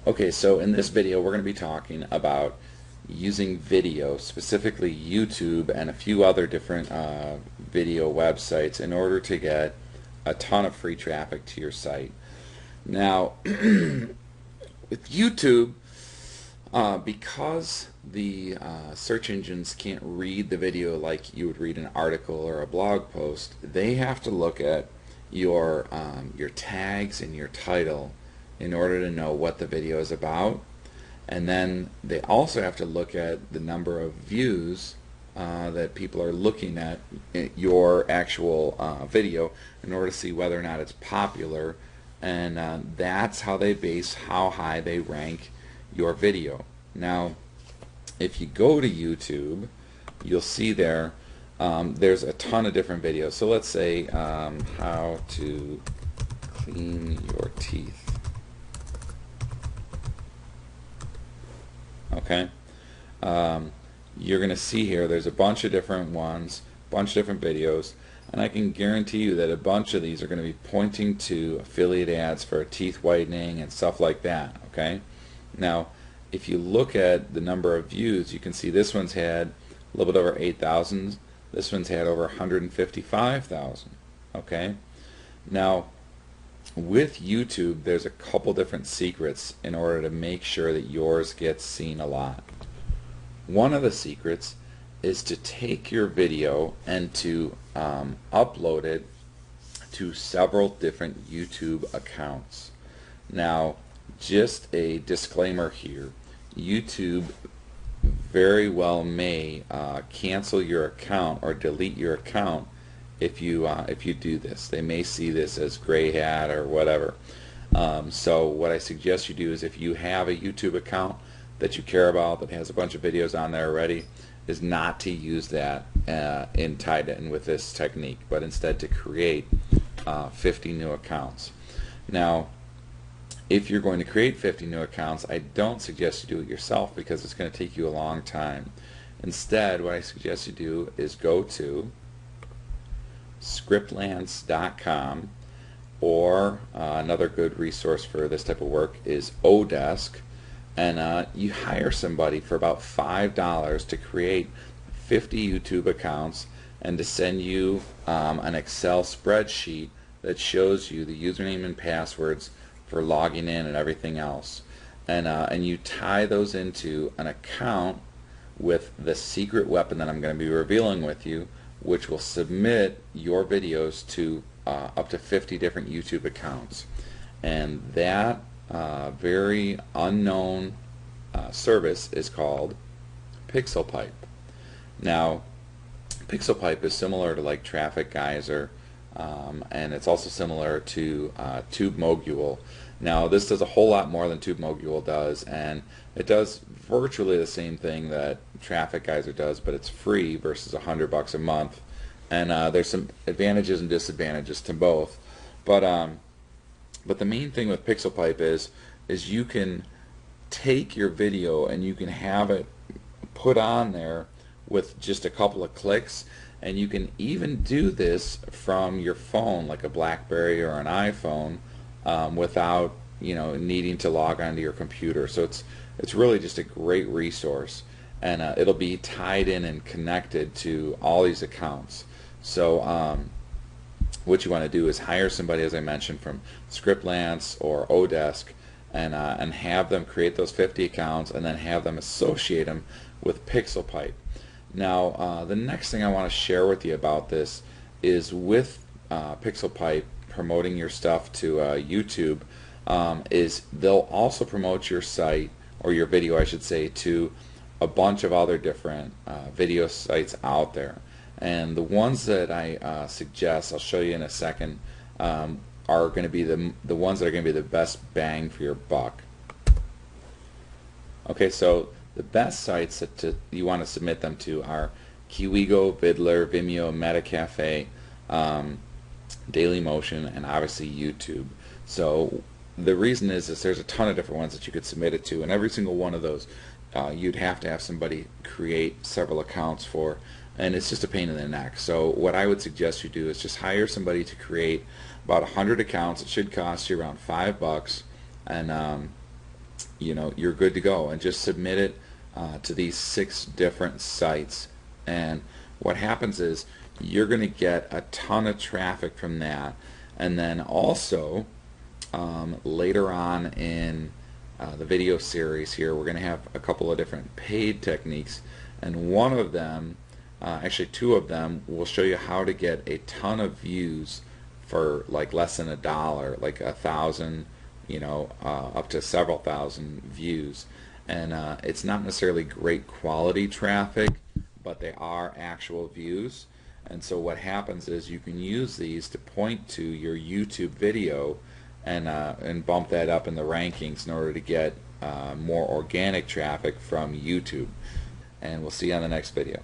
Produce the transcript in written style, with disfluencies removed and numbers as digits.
Okay, so in this video we're going to be talking about using video, specifically YouTube and a few other different video websites in order to get a ton of free traffic to your site. Now, with YouTube, because the search engines can't read the video like you would read an article or a blog post, they have to look at your tags and your title in order to know what the video is about, and then they also have to look at the number of views that people are looking at your actual video in order to see whether or not it's popular, and that's how they base how high they rank your video. Now, if you go to YouTube, you'll see there's a ton of different videos. So let's say how to clean your teeth. Okay, you're going to see here there's a bunch of different ones, bunch of different videos, and I can guarantee you that a bunch of these are going to be pointing to affiliate ads for teeth whitening and stuff like that. Okay, now if you look at the number of views, you can see this one's had a little bit over 8,000, this one's had over 155,000. Okay, now with YouTube, there's a couple different secrets in order to make sure that yours gets seen a lot. One of the secrets is to take your video and to upload it to several different YouTube accounts. Now, just a disclaimer here, YouTube very well may cancel your account or delete your account if you do this. They may see this as gray hat or whatever. So what I suggest you do is, if you have a YouTube account that you care about that has a bunch of videos on there already, is not to use that tied in with this technique, but instead to create 50 new accounts. Now, if you're going to create 50 new accounts, I don't suggest you do it yourself because it's going to take you a long time. Instead, what I suggest you do is go to scriptlance.com, or another good resource for this type of work is Odesk, and you hire somebody for about $5 to create 50 YouTube accounts and to send you an Excel spreadsheet that shows you the username and passwords for logging in and everything else, and you tie those into an account with the secret weapon that I'm going to be revealing with you, which will submit your videos to up to 50 different YouTube accounts. And that very unknown service is called PixelPipe. Now, PixelPipe is similar to like Traffic Geyser, and it's also similar to TubeMogul. Now, this does a whole lot more than TubeMogul does, and it does virtually the same thing that Traffic Geyser does, but it's free versus $100 a month. And there's some advantages and disadvantages to both. But the main thing with PixelPipe is you can take your video and you can have it put on there with just a couple of clicks, and you can even do this from your phone, like a BlackBerry or an iPhone, without needing to log onto your computer. So it's really just a great resource, and it'll be tied in and connected to all these accounts. So what you want to do is hire somebody, as I mentioned, from Scriptlance or Odesk, and have them create those 50 accounts, and then have them associate them with PixelPipe. Now, the next thing I want to share with you about this is, with PixelPipe promoting your stuff to YouTube, is they'll also promote your site, or your video I should say, to a bunch of other different video sites out there. And the ones that I suggest, I'll show you in a second, are going to be the ones that are going to be the best bang for your buck. Okay, so the best sites that you want to submit them to are Kiwigo, Vidler, Vimeo, Metacafe, Dailymotion, and obviously YouTube. So the reason is there's a ton of different ones that you could submit it to, and every single one of those you'd have to have somebody create several accounts for, and it's just a pain in the neck. So what I would suggest you do is just hire somebody to create about 100 accounts. It should cost you around $5, and you're good to go, and just submit it to these 6 different sites. And what happens is you're going to get a ton of traffic from that. And then also later on in the video series here, we're going to have a couple of different paid techniques, and one of them, actually 2 of them, will show you how to get a ton of views for like less than $1, like 1,000, up to several thousand views. And it's not necessarily great quality traffic, but they are actual views. And so what happens is you can use these to point to your YouTube video and bump that up in the rankings in order to get more organic traffic from YouTube. And we'll see you on the next video.